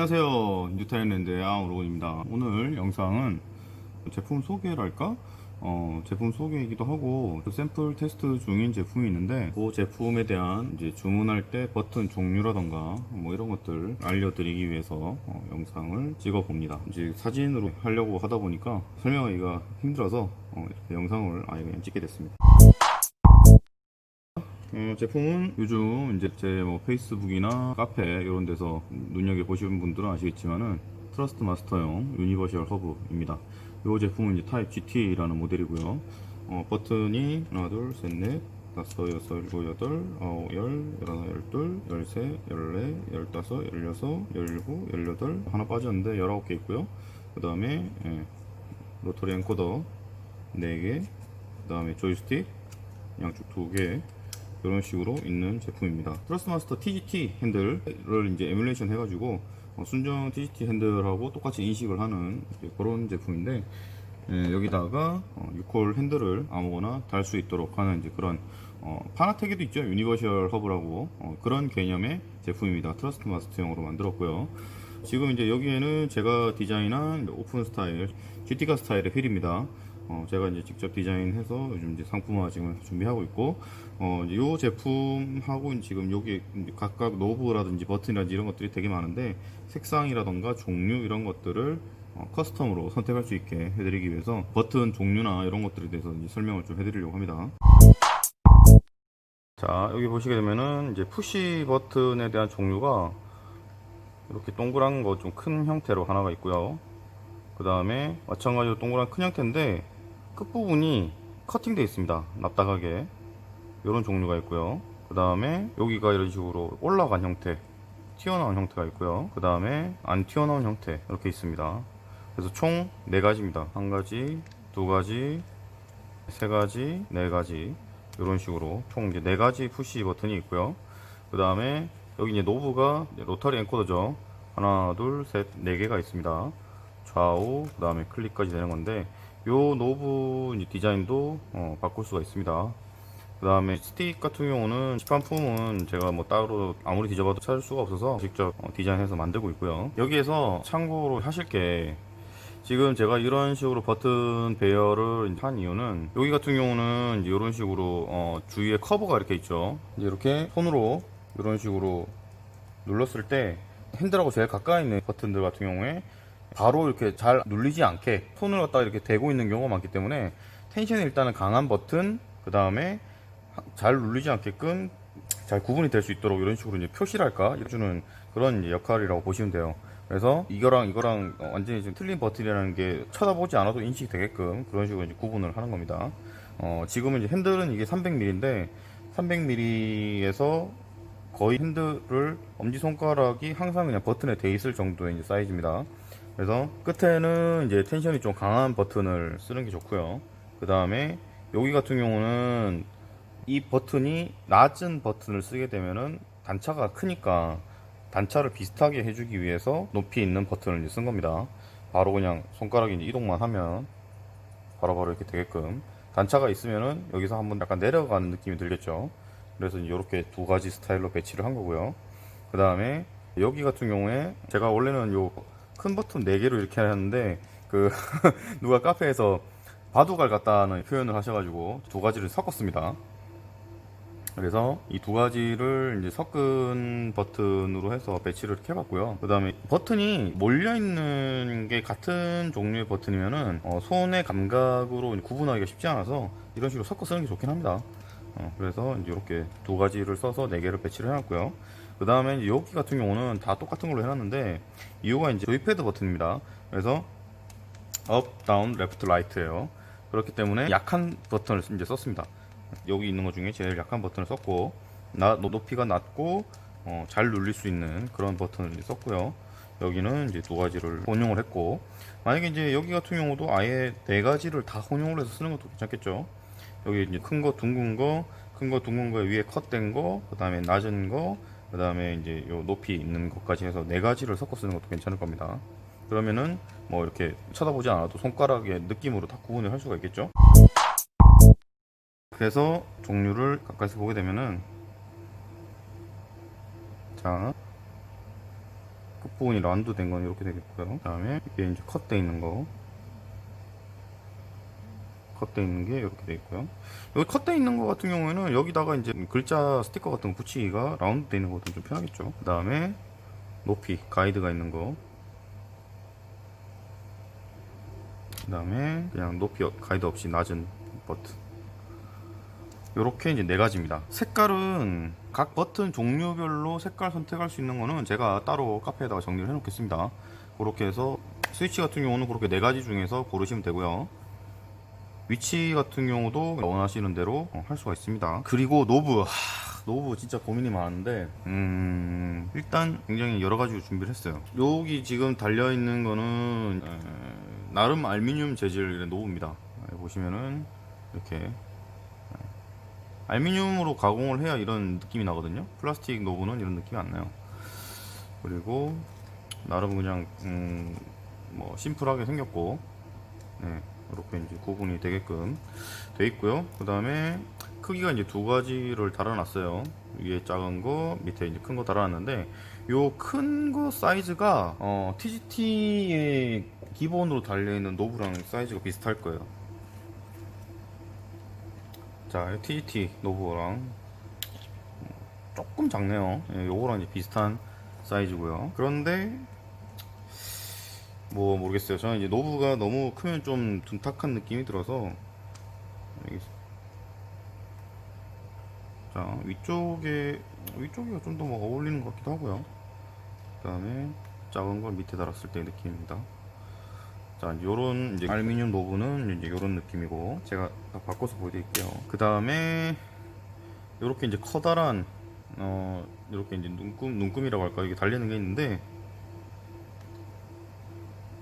안녕하세요, 뉴타일랜드의 아우로입니다. 오늘 영상은 제품 소개랄까? 제품 소개이기도 하고 샘플 테스트 중인 제품이 있는데 그 제품에 대한 이제 주문할 때 버튼 종류라던가 뭐 이런 것들 알려드리기 위해서 영상을 찍어 봅니다. 이제 사진으로 하려고 하다 보니까 설명하기가 힘들어서 이렇게 영상을 아예 그냥 찍게 됐습니다. 제품은 요즘 이제 제 뭐 페이스북이나 카페 이런 데서 눈여겨 보시는 분들은 아시겠지만은 트러스트 마스터용 유니버셜 허브입니다. 이 제품은 이제 타입 GT라는 모델이고요. 버튼이 하나, 둘, 셋, 넷, 다섯, 여섯, 일곱, 여덟, 아홉, 열, 열하나, 열둘, 열세, 열네, 열다섯, 열여섯, 열일곱, 열여덟, 하나 빠졌는데 19개 있고요. 그 다음에 로터리 엔코더 4개, 그 다음에 조이스틱 양쪽 2개, 이런 식으로 있는 제품입니다. 트러스마스터 TGT 핸들을 이제 에뮬레이션 해가지고 순정 TGT 핸들하고 똑같이 인식을 하는 그런 제품인데, 여기다가 6홀 핸들을 아무거나 달 수 있도록 하는 이제 그런 파나텍에도 있죠. 유니버셜 허브라고 그런 개념의 제품입니다. 트러스마스터용으로 만들었고요. 지금 이제 여기에는 제가 디자인한 오픈 스타일 GT가 스타일의 휠입니다. 제가 이제 직접 디자인해서 요즘 이제 상품화 지금 준비하고 있고, 이제 요 제품하고 지금 여기 각각 노브라든지 버튼이라든지 이런 것들이 되게 많은데, 색상이라던가 종류 이런 것들을 커스텀으로 선택할 수 있게 해드리기 위해서 버튼 종류나 이런 것들에 대해서 이제 설명을 좀 해드리려고 합니다. 자, 여기 보시게 되면은 이제 푸시 버튼에 대한 종류가 이렇게 동그란 거 좀 큰 형태로 하나가 있고요. 그 다음에 마찬가지로 동그란 큰 형태인데 끝부분이 커팅되어 있습니다. 납작하게 이런 종류가 있고요. 그 다음에 여기가 이런 식으로 올라간 형태, 튀어나온 형태가 있고요. 그 다음에 안 튀어나온 형태 이렇게 있습니다. 그래서 총 4가지입니다. 1가지, 2가지, 3가지, 4가지 이런 식으로 총 이제 4가지 푸시 버튼이 있고요. 그 다음에 여기 이제 노브가 로터리 엔코더죠. 하나, 둘, 셋, 4개가 있습니다. 좌우, 그 다음에 클릭까지 되는 건데, 요 노브 디자인도 바꿀 수가 있습니다. 그 다음에 스틱 같은 경우는 시판품은 제가 뭐 따로 아무리 뒤져봐도 찾을 수가 없어서 직접 디자인해서 만들고 있고요. 여기에서 참고로 하실 게, 지금 제가 이런 식으로 버튼 배열을 한 이유는, 여기 같은 경우는 이제 이런 식으로 주위에 커브가 이렇게 있죠. 이제 이렇게 손으로 이런 식으로 눌렀을 때 핸들하고 제일 가까이 있는 버튼들 같은 경우에 바로 이렇게 잘 눌리지 않게 손을 갖다가 이렇게 대고 있는 경우가 많기 때문에, 텐션이 일단은 강한 버튼, 그 다음에 잘 눌리지 않게끔 잘 구분이 될 수 있도록 이런 식으로 이제 표시랄까 해주는 그런 이제 역할이라고 보시면 돼요. 그래서 이거랑 완전히 좀 틀린 버튼이라는 게 쳐다보지 않아도 인식이 되게끔 그런 식으로 이제 구분을 하는 겁니다. 지금은 이제 핸들은 이게 300mm인데 300mm에서 거의 핸들을 엄지손가락이 항상 그냥 버튼에 돼 있을 정도의 이제 사이즈입니다. 그래서 끝에는 이제 텐션이 좀 강한 버튼을 쓰는 게 좋고요. 그 다음에 여기 같은 경우는 이 버튼이 낮은 버튼을 쓰게 되면은 단차가 크니까 단차를 비슷하게 해주기 위해서 높이 있는 버튼을 이제 쓴 겁니다. 바로 그냥 손가락이 이제 이동만 하면 바로바로 이렇게 되게끔, 단차가 있으면은 여기서 한번 약간 내려가는 느낌이 들겠죠. 그래서 이렇게 2가지 스타일로 배치를 한 거고요. 그 다음에 여기 같은 경우에 제가 원래는 요 큰 버튼 4개로 이렇게 하는데, 그 누가 카페에서 바둑알 같다는 표현을 하셔가지고 2가지를 섞었습니다. 그래서 이 2가지를 이제 섞은 버튼으로 해서 배치를 이렇게 해봤고요. 그 다음에 버튼이 몰려있는 게 같은 종류의 버튼이면은 손의 감각으로 구분하기가 쉽지 않아서 이런 식으로 섞어 쓰는 게 좋긴 합니다. 그래서 이제 이렇게 2가지를 써서 4개를 배치를 해놨고요. 그 다음에 여기 같은 경우는 다 똑같은 걸로 해놨는데, 이유가 이제 조이패드 버튼입니다. 그래서 업, 다운, 레프트, 라이트예요. 그렇기 때문에 약한 버튼을 이제 썼습니다. 여기 있는 것 중에 제일 약한 버튼을 썼고, 높이가 낮고 잘 눌릴 수 있는 그런 버튼을 이제 썼고요. 여기는 이제 2가지를 혼용을 했고, 만약에 이제 여기 같은 경우도 아예 4가지를 다 혼용을 해서 쓰는 것도 괜찮겠죠. 여기 이제 큰 거, 둥근 거, 큰 거, 둥근 거 위에 컷된 거, 그 다음에 낮은 거, 그 다음에 이제 요 높이 있는 것까지 해서 4가지를 섞어 쓰는 것도 괜찮을 겁니다. 그러면은 뭐 이렇게 쳐다보지 않아도 손가락의 느낌으로 다 구분을 할 수가 있겠죠. 그래서 종류를 가까이서 보게 되면은, 자, 끝부분이 라운드 된 건 이렇게 되겠고요. 그 다음에 이게 이제 컷돼 있는 거, 컷돼 있는 게 이렇게 돼 있고요. 여기 컷돼 있는 거 같은 경우에는 여기다가 이제 글자 스티커 같은 거 붙이기가 라운드 돼 있는 것도 좀 편하겠죠. 그 다음에 높이 가이드가 있는 거, 그 다음에 그냥 높이 가이드 없이 낮은 버튼. 요렇게 이제 네 가지입니다. 색깔은 각 버튼 종류별로 색깔 선택할 수 있는 거는 제가 따로 카페에다가 정리를 해 놓겠습니다. 그렇게 해서 스위치 같은 경우는 그렇게 네 가지 중에서 고르시면 되고요. 위치 같은 경우도 원하시는 대로 할 수가 있습니다. 그리고 노브, 노브 진짜 고민이 많은데 일단 굉장히 여러 가지 준비를 했어요. 여기 지금 달려 있는 거는 나름 알루미늄 재질의 노브입니다. 보시면은 이렇게 알루미늄으로 가공을 해야 이런 느낌이 나거든요. 플라스틱 노브는 이런 느낌이 안 나요. 그리고 나름 그냥 뭐 심플하게 생겼고, 네, 이렇게 이제 구분이 되게끔 돼 있고요. 그 다음에 크기가 이제 두 가지를 달아놨어요. 위에 작은 거, 밑에 이제 큰 거 달아놨는데, 요 큰 거 사이즈가 TGT의 기본으로 달려있는 노브랑 사이즈가 비슷할 거예요. 자, TGT 노브랑 조금 작네요. 예, 요거랑 이제 비슷한 사이즈고요. 그런데 뭐 모르겠어요. 저는 이제 노브가 너무 크면 좀 둔탁한 느낌이 들어서 자, 위쪽이가 좀 더 뭐 어울리는 것 같기도 하고요. 그 다음에 작은 걸 밑에 달았을 때의 느낌입니다. 자, 이제 요런 이제 알루미늄 노브는 이제 요런 느낌이고, 제가 다 바꿔서 보여드릴게요. 그 다음에 요렇게 이제 커다란 이렇게 이제 눈금이라고 할까, 이게 달리는 게 있는데,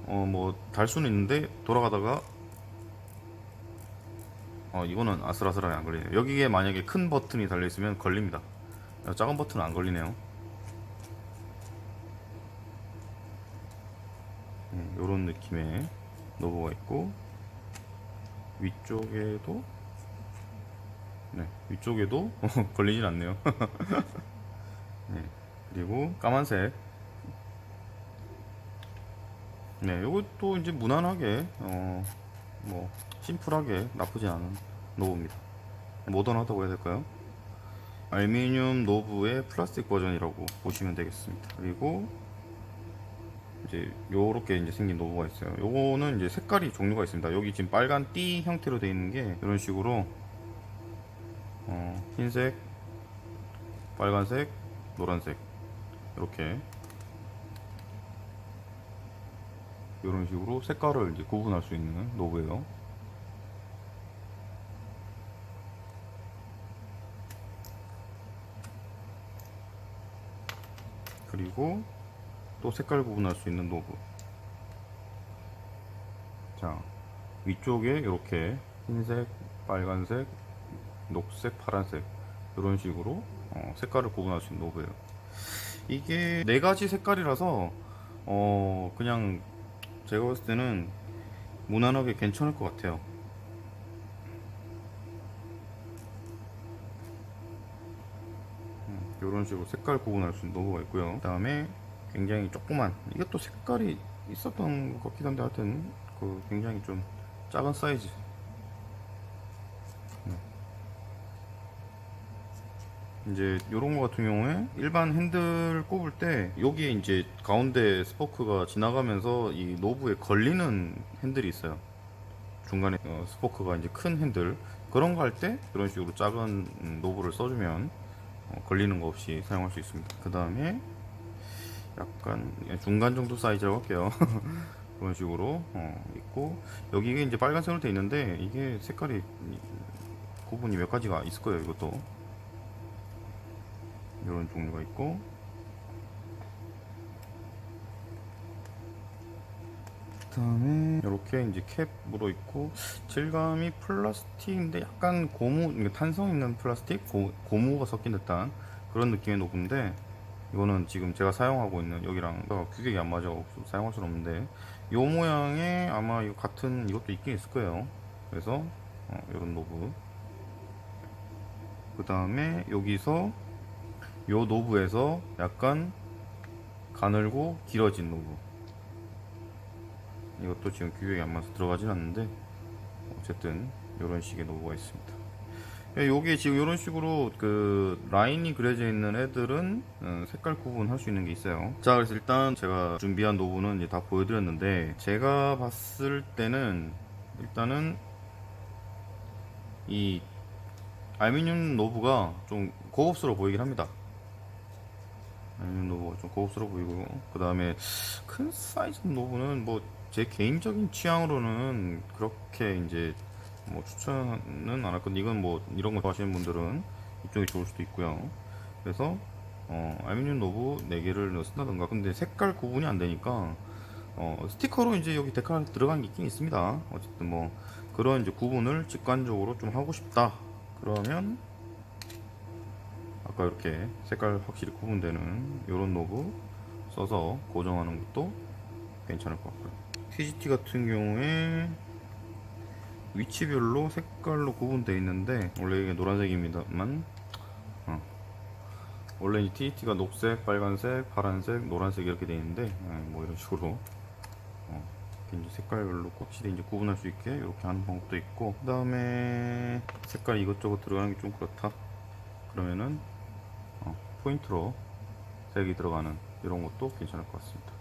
뭐 달 수는 있는데 돌아가다가 이거는 아슬아슬하게 안 걸리네요. 여기에 만약에 큰 버튼이 달려 있으면 걸립니다. 작은 버튼은 안 걸리네요. 요런 느낌의 노브가 있고, 위쪽에도 위쪽에도 걸리진 않네요. 네, 그리고 까만색. 네, 요것도 이제 무난하게 뭐 심플하게 나쁘지 않은 노브입니다. 모던하다고 해야 될까요? 알루미늄 노브의 플라스틱 버전이라고 보시면 되겠습니다. 그리고 이제 요렇게 이제 생긴 노브가 있어요. 요거는 이제 색깔이 종류가 있습니다. 여기 지금 빨간 띠 형태로 되어 있는 게 이런 식으로 흰색, 빨간색, 노란색, 이렇게 이런 식으로 색깔을 이제 구분할 수 있는 노브예요. 그리고 또 색깔 구분할 수 있는 노브. 자, 위쪽에 이렇게 흰색, 빨간색, 녹색, 파란색 이런 식으로 색깔을 구분할 수 있는 노브예요. 이게 네 가지 색깔이라서 그냥 제가 봤을 때는 무난하게 괜찮을 것 같아요. 이런 식으로 색깔 구분할 수 있는 노브가 있고요. 그 다음에 굉장히 조그만, 이것도 색깔이 있었던 것 같긴 한데 하여튼 굉장히 좀 작은 사이즈. 이제 요런 거 같은 경우에 일반 핸들 꼽을 때 여기에 이제 가운데 스포크가 지나가면서 이 노브에 걸리는 핸들이 있어요. 중간에 스포크가 이제 큰 핸들, 그런 거 할 때 이런 식으로 작은 노브를 써주면 걸리는 거 없이 사용할 수 있습니다. 그 다음에 약간 중간 정도 사이즈라고 할게요. 그런 식으로 있고, 여기에 이제 빨간색으로 되어 있는데 이게 색깔이 구분이 몇 가지가 있을 거예요. 이것도 이런 종류가 있고, 그 다음에 이렇게 이제 캡으로 있고, 질감이 플라스틱인데 약간 고무, 탄성 있는 플라스틱, 고무가 섞인 듯한 그런 느낌의 노브인데, 이거는 지금 제가 사용하고 있는 여기랑 규격이 안 맞아 사용할 수는 없는데, 요 모양의 아마 이거 같은 이것도 있긴 있을 거예요. 그래서 이런 노브. 그 다음에 여기서 요 노브에서 약간 가늘고 길어진 노브. 이것도 지금 규격이 안 맞아서 들어가진 않는데 어쨌든 이런 식의 노브가 있습니다. 요게 지금 이런 식으로 그 라인이 그려져 있는 애들은 색깔 구분할 수 있는 게 있어요. 자, 그래서 일단 제가 준비한 노브는 이제 다 보여드렸는데, 제가 봤을 때는 일단은 이 알루미늄 노브가 좀 고급스러워 보이긴 합니다. 알루미늄 노브가 좀 고급스러워 보이고, 그 다음에 큰 사이즈 노브는 뭐 제 개인적인 취향으로는 그렇게 이제 뭐 추천은 안 할 건데, 이건 뭐 이런 거 좋아하시는 분들은 이쪽이 좋을 수도 있고요. 그래서 알루미늄 노브 4개를 쓴다던가. 근데 색깔 구분이 안 되니까 스티커로 이제 여기 데칼 들어간 게 있긴 있습니다. 어쨌든 뭐 그런 이제 구분을 직관적으로 좀 하고 싶다 그러면 아까 이렇게 색깔 확실히 구분되는 이런 노브 써서 고정하는 것도 괜찮을 것 같고요. TGT 같은 경우에 위치별로 색깔로 구분되어 있는데, 원래 이게 노란색입니다만 원래 이 TGT가 녹색, 빨간색, 파란색, 노란색 이렇게 되어 있는데, 뭐 이런 식으로 이제 색깔별로 확실히 이제 구분할 수 있게 이렇게 하는 방법도 있고, 그 다음에 색깔 이것저것 들어가는 게 좀 그렇다 그러면은 포인트로 색이 들어가는 이런 것도 괜찮을 것 같습니다.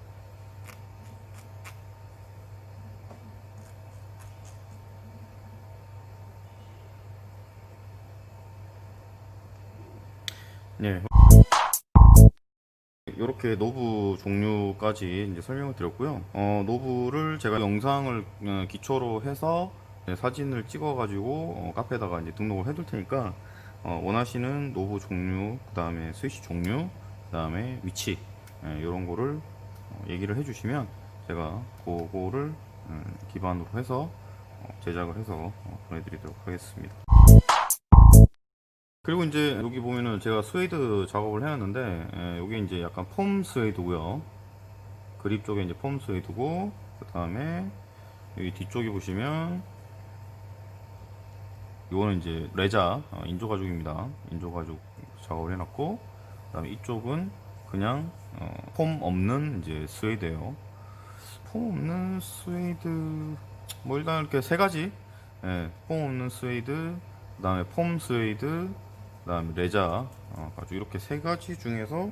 네, 이렇게 노브 종류까지 이제 설명을 드렸고요. 노브를 제가 영상을 기초로 해서 사진을 찍어가지고 카페에다가 이제 등록을 해둘 테니까 원하시는 노브 종류, 그 다음에 스위치 종류, 그 다음에 위치 이런 거를 얘기를 해주시면 제가 그거를 기반으로 해서 제작을 해서 보내드리도록 하겠습니다. 그리고 이제 여기 보면은 제가 스웨이드 작업을 해놨는데, 여기 이제 약간 폼 스웨이드고요. 그립 쪽에 이제 폼 스웨이드고, 그 다음에 여기 뒤쪽에 보시면 이거는 이제 레자 인조 가죽입니다. 인조 가죽 작업을 해놨고, 그 다음에 이쪽은 그냥 폼 없는 이제 스웨이드예요. 폼 없는 스웨이드 뭐 일단 이렇게 세 가지, 폼 없는 스웨이드, 그 다음에 폼 스웨이드, 그 다음에 레자 가죽, 이렇게 세 가지 중에서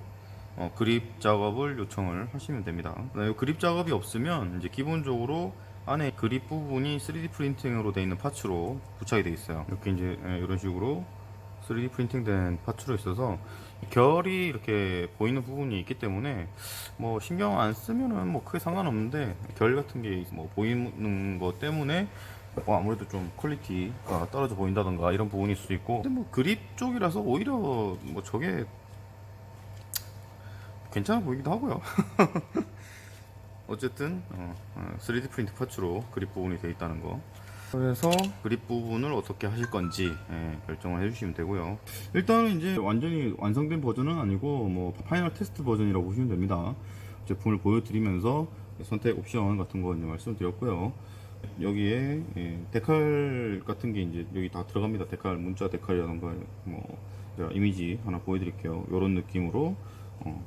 그립 작업을 요청을 하시면 됩니다. 그립 작업이 없으면 이제 기본적으로 안에 그립 부분이 3D 프린팅으로 되어 있는 파츠로 부착이 되어 있어요. 이렇게 이제 이런 식으로 3D 프린팅 된 파츠로 있어서 결이 이렇게 보이는 부분이 있기 때문에 뭐 신경 안 쓰면은 뭐 크게 상관없는데, 결 같은 게 뭐 보이는 것 때문에 뭐 아무래도 좀 퀄리티가 떨어져 보인다던가 이런 부분일 수도 있고, 근데 뭐 그립 쪽이라서 오히려 뭐 저게 괜찮아 보이기도 하고요. 어쨌든 3D 프린트 파츠로 그립 부분이 되어 있다는 거. 그래서 그립 부분을 어떻게 하실 건지 결정을 해주시면 되고요. 일단은 이제 완전히 완성된 버전은 아니고 뭐 파이널 테스트 버전이라고 보시면 됩니다. 제품을 보여드리면서 선택 옵션 같은 거 이제 말씀드렸고요. 여기에 데칼 같은 게 이제 여기 다 들어갑니다. 데칼, 문자 데칼이라던가 뭐 제가 이미지 하나 보여드릴게요. 이런 느낌으로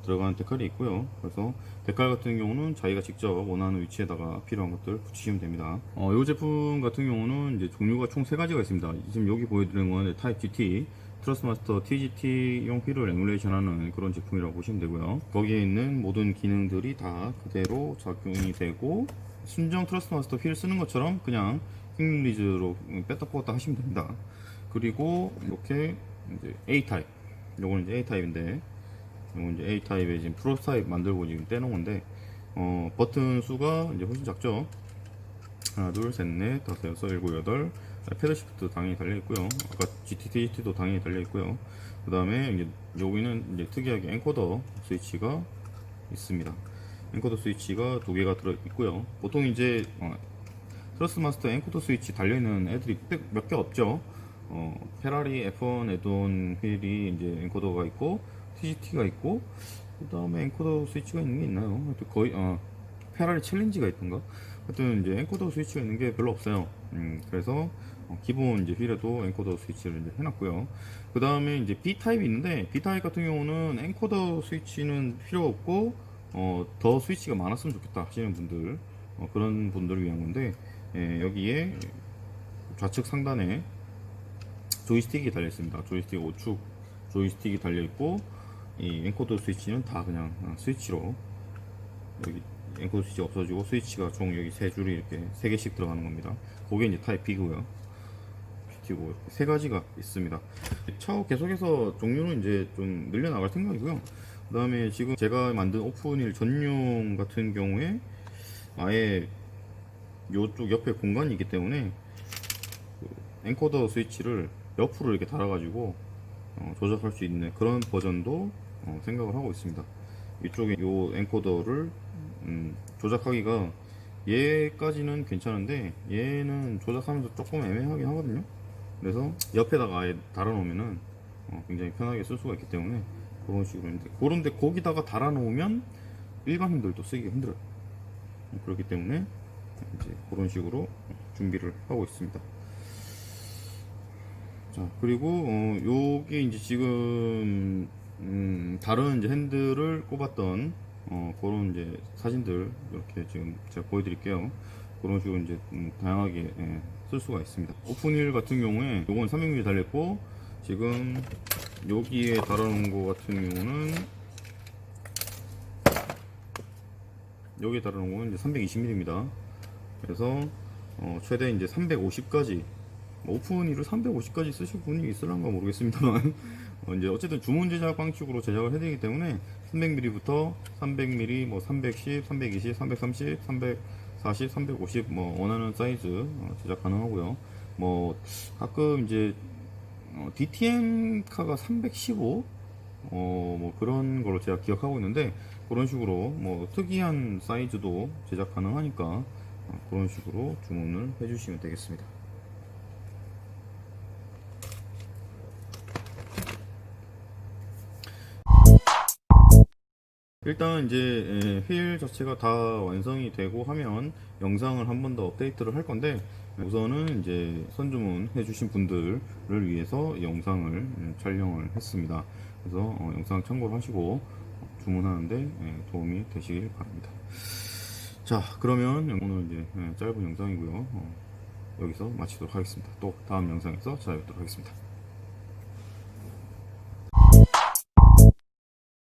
들어가는 데칼이 있고요. 그래서 데칼 같은 경우는 자기가 직접 원하는 위치에다가 필요한 것들 붙이시면 됩니다. 이 제품 같은 경우는 이제 종류가 총 3가지가 있습니다. 지금 여기 보여드리는 건 타입 GT, 트러스마스터 TGT용 휠을 에뮬레이션 하는 그런 제품이라고 보시면 되고요. 거기에 있는 모든 기능들이 다 그대로 적용이 되고, 순정 트러스마스터 휠 쓰는 것처럼 그냥 퀵 릴리즈로 뺐다 뽑았다 하시면 됩니다. 그리고 이렇게 이제 A 타입, 요거는 이제 A 타입인데, 요건 이제 A 타입에 지금 프로 타입 만들고 지금 떼놓은 건데, 버튼 수가 이제 훨씬 작죠. 하나, 둘, 셋, 넷, 다섯, 여섯, 일곱, 여덟. 패드 시프트 당연히 달려 있고요. 아까 GTT도 당연히 달려 있고요. 그 다음에 이제 여기는 이제 특이하게 엔코더 스위치가 있습니다. 엔코더 스위치가 2개가 들어 있고요. 보통 이제 트러스마스터 엔코더 스위치 달려 있는 애들이 몇 개 없죠. 페라리 F1 에드온 휠이 이제 엔코더가 있고, TGT가 있고, 그 다음에 엔코더 스위치가 있는 게 있나요? 하여튼 거의 페라리 챌린지가 있던가. 하여튼 이제 엔코더 스위치가 있는 게 별로 없어요. 그래서 기본 이제 휠에도 엔코더 스위치를 이제 해놨고요. 그 다음에 이제 B 타입이 있는데, B 타입 같은 경우는 엔코더 스위치는 필요 없고 더 스위치가 많았으면 좋겠다 하시는 분들, 그런 분들을 위한 건데, 여기에 좌측 상단에 조이스틱이 달려 있습니다. 조이스틱 우측 조이스틱이 달려 있고, 이 엔코더 스위치는 다 그냥 스위치로, 여기 엔코더 스위치 없어지고 스위치가 총 여기 세 줄이 이렇게 세 개씩 들어가는 겁니다. 그게 이제 타입 B고요. 고 세 가지가 있습니다. 차후 계속해서 종류는 이제 좀 늘려나갈 생각이고요. 그 다음에 지금 제가 만든 오픈힐 전용 같은 경우에 아예 요쪽 옆에 공간이 있기 때문에 그 엔코더 스위치를 옆으로 이렇게 달아가지고 조작할 수 있는 그런 버전도 생각을 하고 있습니다. 이쪽에 요 엔코더를 조작하기가 얘까지는 괜찮은데 얘는 조작하면서 조금 애매하긴 하거든요. 그래서 옆에다가 아예 달아놓으면은 굉장히 편하게 쓸 수가 있기 때문에 그런 식으로 했는데, 그런데 거기다가 달아놓으면 일반인들도 쓰기가 힘들어요. 그렇기 때문에 이제 그런 식으로 준비를 하고 있습니다. 자, 그리고 요게 이제 지금 다른 이제 핸들을 꼽았던 그런 이제 사진들 이렇게 지금 제가 보여드릴게요. 그런 식으로 이제 다양하게 쓸 수가 있습니다. 오픈힐 같은 경우에 요건 300mm 달렸고, 지금 여기에 달아놓은 거 같은 경우는 여기에 달아놓은 거는 이제 320mm입니다. 그래서 최대 이제 350까지, 오픈힐을 350까지 쓰실 분이 있을란가 모르겠습니다만 이제 어쨌든 주문 제작 방식으로 제작을 해드리기 때문에 300mm부터 300mm, 뭐 310, 320, 330, 340, 350 뭐 원하는 사이즈 제작 가능하고요. 뭐 가끔 이제 DTM 카가 315 뭐 그런 걸로 제가 기억하고 있는데, 그런 식으로 뭐 특이한 사이즈도 제작 가능하니까 그런 식으로 주문을 해주시면 되겠습니다. 일단 이제 휠 자체가 다 완성이 되고 하면 영상을 한 번 더 업데이트를 할 건데, 우선은 이제 선주문 해주신 분들을 위해서 영상을 촬영을 했습니다. 그래서 영상 참고를 하시고 주문하는데 도움이 되시길 바랍니다. 자, 그러면 오늘 이제 짧은 영상이고요. 여기서 마치도록 하겠습니다. 또 다음 영상에서 찾아뵙도록 하겠습니다.